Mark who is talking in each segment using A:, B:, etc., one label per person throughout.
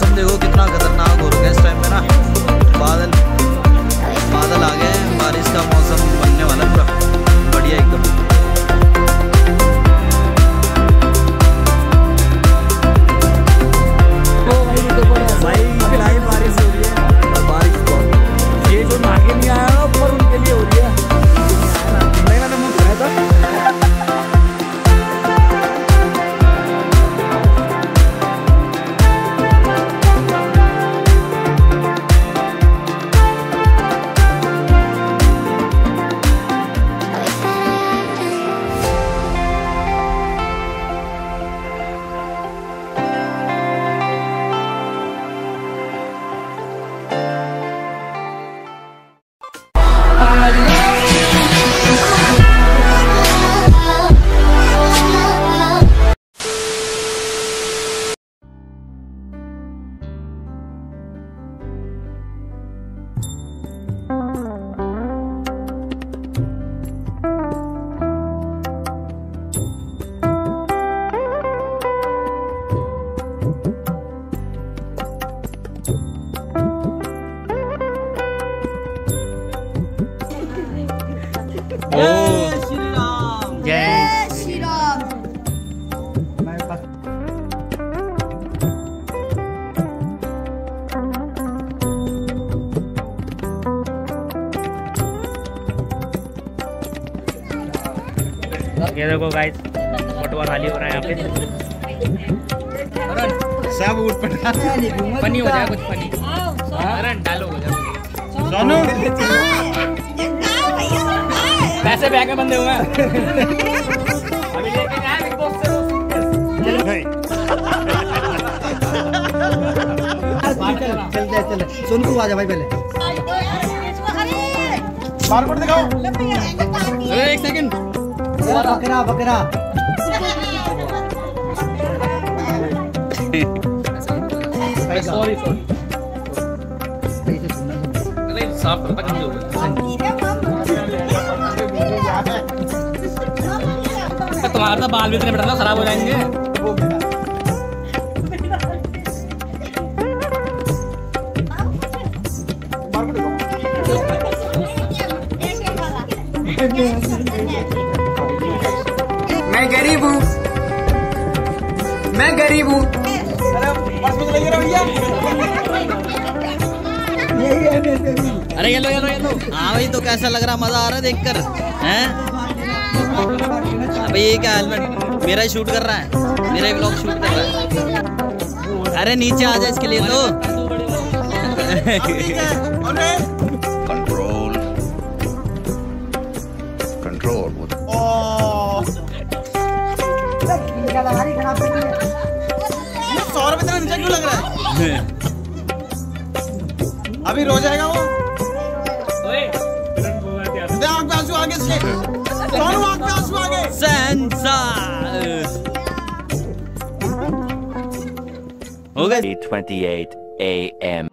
A: मौसम देखो कितना खतरनाक हो रहा है इस टाइम पे ना। बादल बादल आ गए हैं, बारिश का मौसम बनने वाला है पूरा बढ़िया एकदम। भाई लाइव बारिश हो रही है, बारिश बहुत, ये जो नाके नहीं आया ना ऊपर उनके लिए हो रही है। मैंने मुँह खाया था।
B: ये देखो गाइस, फोटो खाली हो रहा है यहाँ पे।
A: सब उठ पड़ा,
B: फनी हो जाए कुछ फनी। अरन डालो हो जाए
A: सोनू,
B: पैसे बैग में बंधे हुए हैं। अभी लेके जाए बिग बॉस से।
A: चल सोनू आ जा भाई पहले। बारकोड दिखाओ।
B: एक सेकंड।
A: बकरा बकरा
B: सॉरी साफ करता कम तुम्हारा तो बाल भी इतने बड़ा खराब हो जाएंगे।
A: मैं गरीब हूँ, मैं गरीब हूँ।
B: अरे ये लो ये लो ये लो।
A: हाँ भाई, तो कैसा लग रहा, मजा आ रहा है देखकर हैं? अबे ये क्या हेलमेट मेरा ही शूट कर रहा है, मेरा ही ब्लॉग शूट कर रहा है। अरे नीचे आ जा इसके लिए तो।
C: Control control.
A: ₹100 इतना नीचे क्यों लग रहा है? अभी रो जाएगा वो। आँख पे आंसू आगे से, दोनों आँख पे आंसू आगे। सेंसर हो गए।
C: 8:28 AM.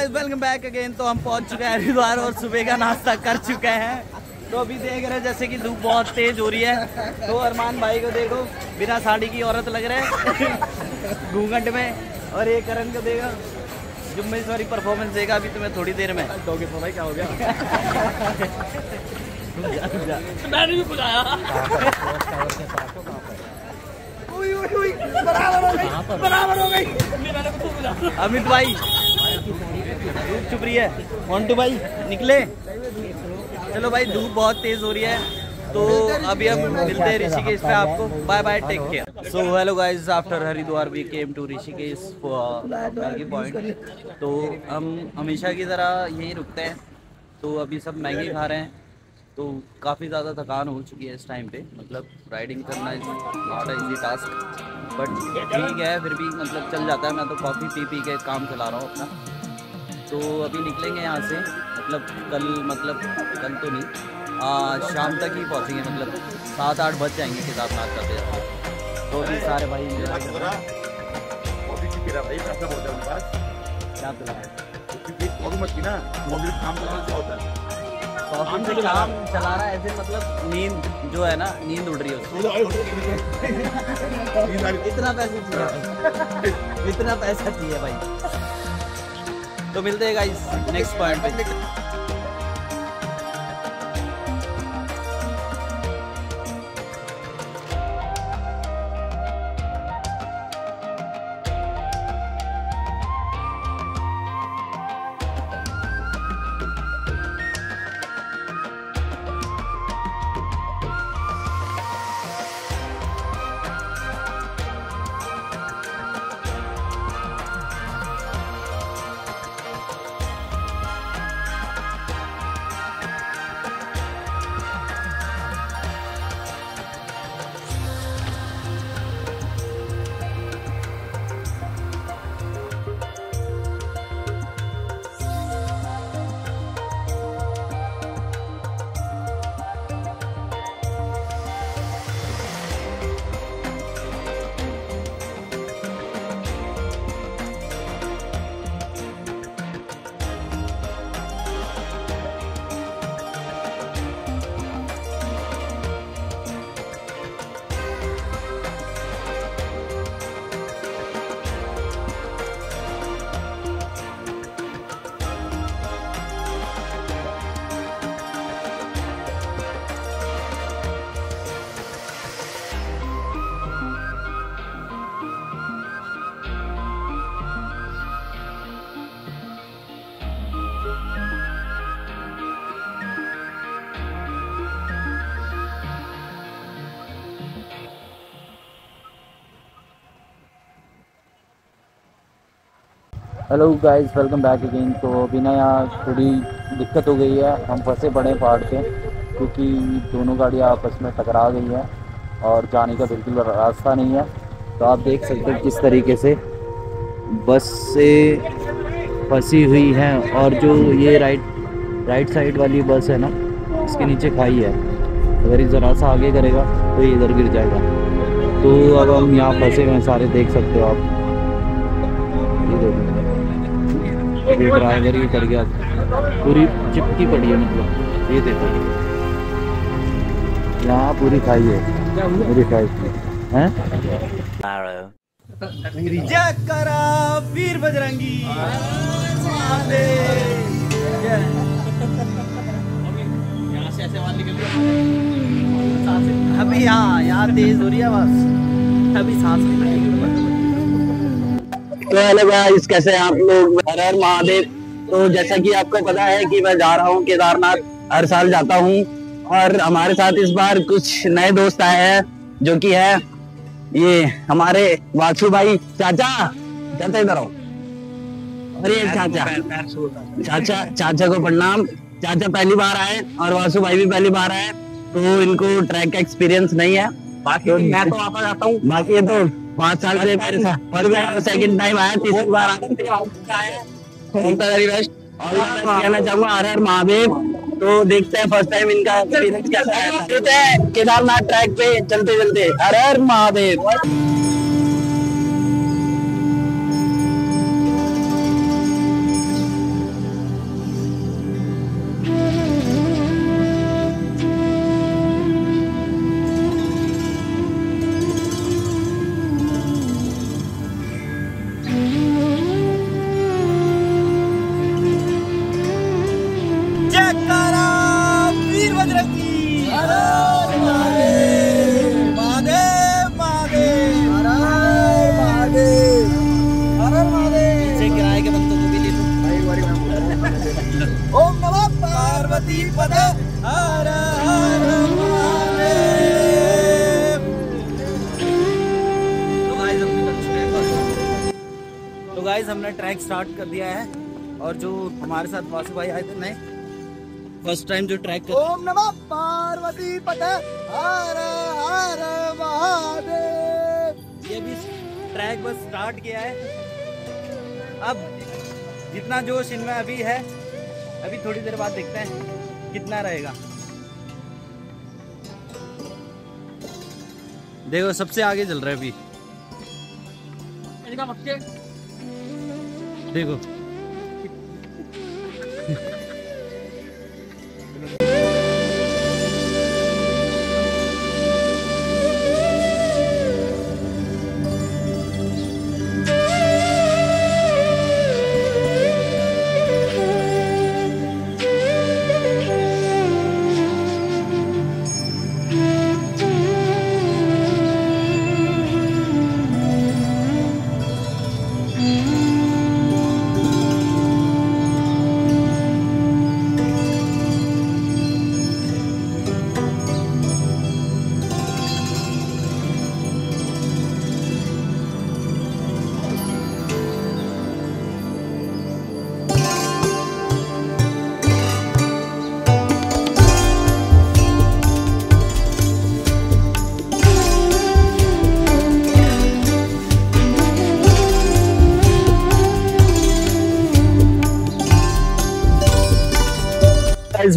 A: Welcome back again. तो हम पहुंच चुके हैं हरिद्वार और सुबह का नाश्ता कर चुके हैं। तो अभी देख रहे हैं जैसे कि धूप बहुत तेज हो रही है। तो अरमान भाई को देखो, बिना साड़ी की औरत लग रहे हैं घूंघट में। और ये करण को देखो, जुम्मेश्वरी परफॉर्मेंस देगा अभी तुम्हें थोड़ी देर में।
B: दोगे तो भाई क्या हो गया? मैंने भी बुलाया। बराबर हो गई।
A: अमित भाई चुप रही है। मोन्टू भाई निकले। चलो भाई, धूप बहुत तेज हो रही है। तो अभी हम मिलते हैं ऋषिकेश पे आपको। Bye bye, take care. So hello guys, after Haridwar we came to Rishikesh Maggi point. तो हम हमेशा की तरह यहीं रुकते हैं। तो अभी सब मैगी खा रहे हैं। तो काफ़ी ज़्यादा थकान हो चुकी है इस टाइम पे। मतलब राइडिंग करना is not easy task, but ठीक है, फिर भी मतलब चल जाता है। मैं तो कॉफ़ी पी पी के काम चला रहा हूँ अपना। तो अभी निकलेंगे यहाँ से, मतलब कल तो नहीं, शाम तक ही पहुँचेंगे। मतलब 7-8 बज जाएंगे केदारनाथ का। तो अभी सारे भाई
D: तेरा भाई पैसा बहुत है उनके पास।
A: क्या पिला है?
D: कॉफी मत पीना, मुझे काम करना क्या होता है।
A: कॉफी से काम चला रहा है ऐसे, मतलब नींद जो है ना, नींद उड़ रही है उसको। इतना पैसा चाहिए, इतना पैसा चाहिए भाई। तो मिलते हैं गाइस नेक्स्ट पॉइंट पे।
E: Hello guys, welcome back again. तो अभी ना यहाँ थोड़ी दिक्कत हो गई है, हम फंसे पड़े हैं पहाड़ पे, क्योंकि दोनों गाड़ियाँ आपस में टकरा गई हैं और जाने का बिल्कुल रास्ता नहीं है। तो आप देख सकते हैं किस तरीके से बस से फंसी हुई हैं, और जो ये राइट साइड वाली बस है ना, इसके नीचे खाई है। अगर ये ज़रा सा आगे करेगा तो ये इधर गिर जाएगा। तो अब हम यहाँ फंसे हुए हैं सारे, देख सकते हो आप। ये देखो, ये ड्राइवर ही कर गया, पूरी चिपकी पड़ी है, मतलब ये देखो यहाँ पूरी खाई है, पूरी खाई है।
A: जय करा वीर बजरंगी। यहाँ से ऐसे आवाज निकल रही है अभी। यहाँ तेज हो रही है बस, अभी सांस निकलेगी।
F: तो हेलो गाइस, कैसे हैं आप लोग। हर हर महादेव। तो जैसा कि आपको पता है कि मैं जा रहा हूँ केदारनाथ, हर साल जाता हूँ। और हमारे साथ इस बार कुछ नए दोस्त आए हैं, जो कि है ये हमारे वासु भाई। चाचा इधर आओ। और ये चाचा को प्रणाम। चाचा पहली बार आए और वासु भाई भी पहली बार आए, तो इनको ट्रैक का एक्सपीरियंस नहीं है। बाकी मैं तो वापस आता हूँ। बाकी ये तो 5 साल से मेरे साथ सेकंड टाइम आया, तीसरी बार आया। और कहना चाहूंगा हर हर महादेव। तो देखते हैं फर्स्ट टाइम इनका एक्सपीरियंस कैसा है। केदारनाथ ट्रैक पे चलते चलते हर हर महादेव।
A: ओम नमः पार्वती पदे हर हर महादेव। तो गाइस हमने ट्रैक स्टार्ट कर दिया है, और जो हमारे साथ वासु भाई आए थे नए, फर्स्ट टाइम जो ट्रैक कर। ओम नमः पार्वती पदे हर हर महादेव। ये भी ट्रैक बस स्टार्ट किया है। अब जितना जोश इनमें अभी है, अभी थोड़ी देर बाद देखते हैं कितना रहेगा। देखो सबसे आगे चल रहा है अभी। देखो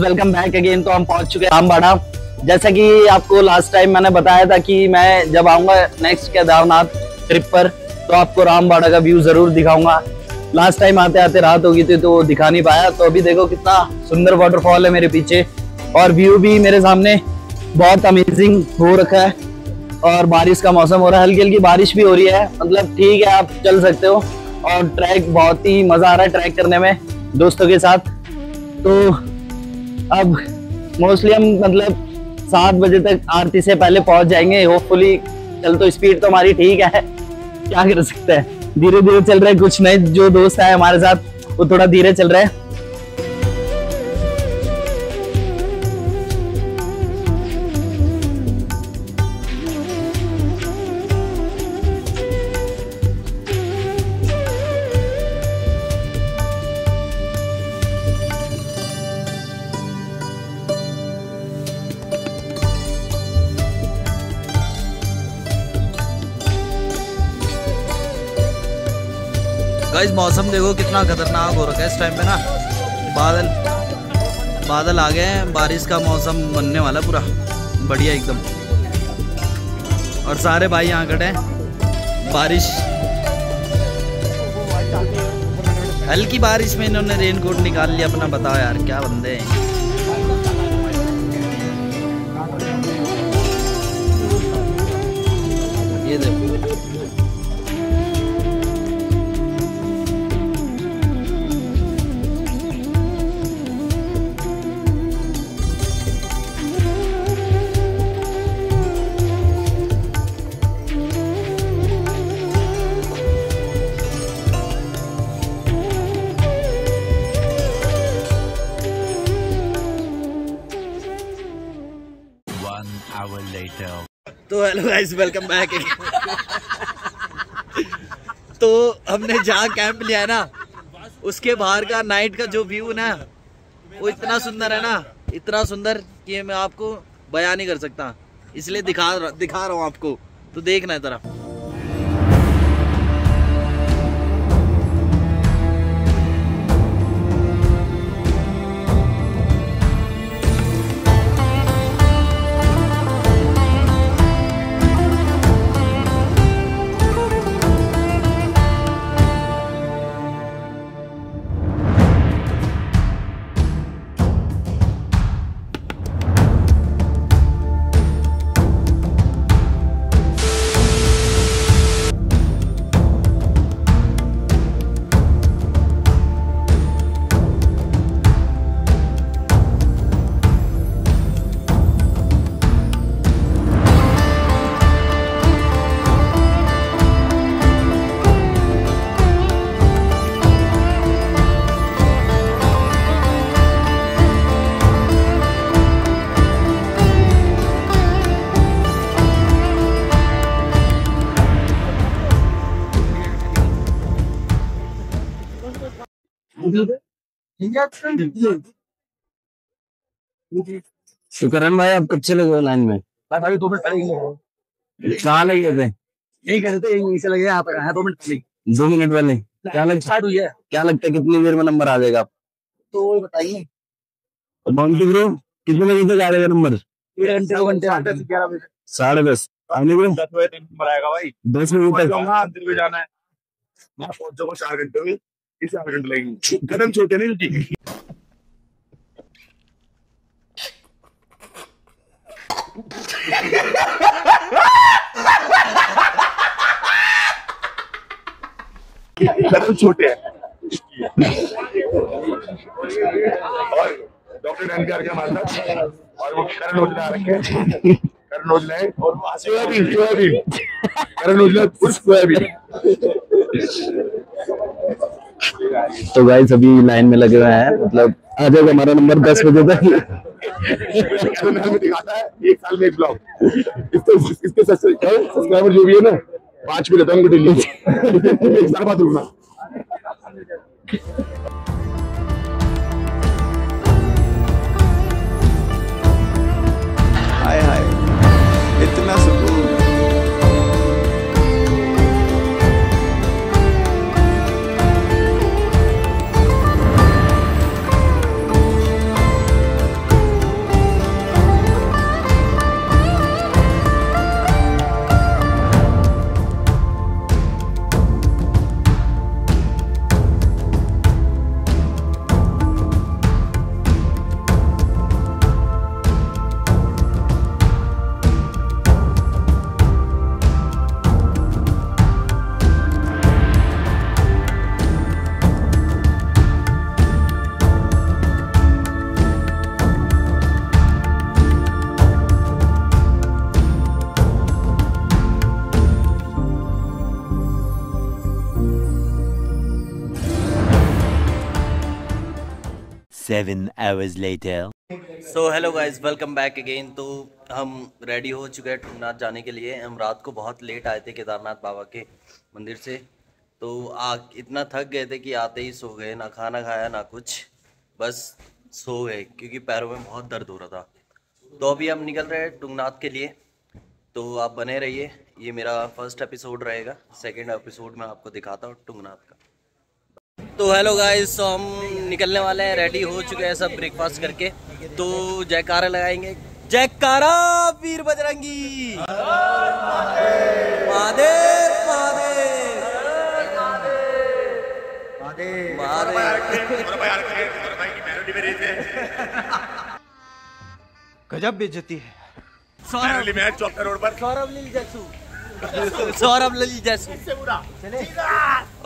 F: वेलकम बैक अगेन। तो हम पहुंच चुके हैं रामबाड़ा। जैसा कि आपको लास्ट टाइम मैंने बताया था कि मैं जब आऊंगा नेक्स्ट केदारनाथ ट्रिप पर तो आपको रामबाड़ा का व्यू जरूर दिखाऊंगा। लास्ट टाइम आते आते रात हो गई थी तो दिखा नहीं पाया। तो अभी देखो कितना सुंदर वाटरफॉल है मेरे पीछे और व्यू भी मेरे सामने बहुत अमेजिंग हो रखा है। और बारिश का मौसम हो रहा है, हल्की हल्की बारिश भी हो रही है, मतलब ठीक है, आप चल सकते हो। और ट्रैक बहुत ही मजा आ रहा है ट्रैक करने में दोस्तों के साथ। तो अब मोस्टली हम मतलब 7 बजे तक आरती से पहले पहुंच जाएंगे होपफुली। चल तो स्पीड तो हमारी ठीक है, क्या कर सकते हैं, धीरे धीरे चल रहे हैं। कुछ नए जो दोस्त है हमारे साथ वो थोड़ा धीरे चल रहे हैं।
A: गाइस मौसम देखो कितना खतरनाक हो रखा है इस टाइम पे ना। बादल आ गए हैं, बारिश का मौसम बनने वाला पूरा बढ़िया एकदम। और सारे भाई यहाँ खड़े हैं। बारिश हल्की बारिश में इन्होंने रेनकोट निकाल लिया अपना। बताओ यार क्या बंदे हैं। ये देखो तो हेलो गाइस वेलकम बैक। तो हमने जहाँ कैंप लिया है ना उसके बाहर का नाइट का जो व्यू ना वो इतना सुंदर है ना, इतना सुंदर कि मैं आपको बयान नहीं कर सकता, इसलिए दिखा रहा हूँ आपको। तो देखना है तरफ।
F: शुकरन भाई आप कब चले गए लाइन में?
D: भाई 2 मिनट पहले
F: कहाँ लगे थे?
D: यही कह रहे थे, यहीं से लगे यहाँ पे है 2 मिनट पहले।
F: 2 मिनट पहले
D: स्टार्ट हुई है।
F: क्या लगता है कितनी देर में नंबर आ जाएगा?
D: तो बताइए
F: ब्रो कितने बजे तक आ जाएगा नंबर?
D: 1 घंटे 2 घंटे 11 बजे
F: 10:30 आने में
D: 10 बजे नंबर आएगा भाई।
F: 10 मिनट तक
D: मंदिर में जाना है।
G: मैं पहुंच जाऊंगा 4 घंटे में, इसे 8 घंटे लगेंगे। कदम छोटे नहीं क्योंकि कदम छोटे हैं। और डॉक्टर डनकर का मानना और वो करण ओजला रखे, करण ओजला है और सोयाबीन करण ओजला उर्फ सोयाबीन।
F: तो गाइस अभी लाइन में लगे हुए हैं, मतलब आ जाएगा हमारा नंबर 10 बजे तक।
G: में दिखाता है 1 साल में 1 ब्लॉग। इसके सब्सक्राइबर जो भी है ना 5 मिनट होंगे डेली। 1 साल बाद रुकना।
H: हाय हाय इतना सुकून।
C: Seven hours later.
A: So hello guys, welcome back again. तो हम रेडी हो चुके हैं टुंगनाथ जाने के लिए। हम रात को बहुत लेट आए थे केदारनाथ बाबा के मंदिर से, तो इतना थक गए थे कि आते ही सो गए। ना खाना खाया ना कुछ, बस सो गए क्योंकि पैरों में बहुत दर्द हो रहा था। तो अभी हम निकल रहे हैं टुंगनाथ के लिए, तो आप बने रहिए। ये मेरा फर्स्ट एपिसोड रहेगा, सेकेंड एपिसोड में आपको दिखाता हूँ टुंगनाथ का। तो हेलो गाइस, तो हम निकलने वाले हैं, रेडी हो चुके हैं सब ब्रेकफास्ट करके। तो जयकारा लगाएंगे, जयकारा वीर बजरंगी महादेव महादेव
H: गजब बेइज्जती है।
A: सौरभ लील जैसू।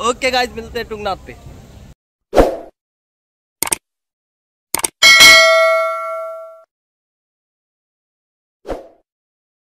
A: ओके गाइस, मिलते हैं टुंगनाथ पे।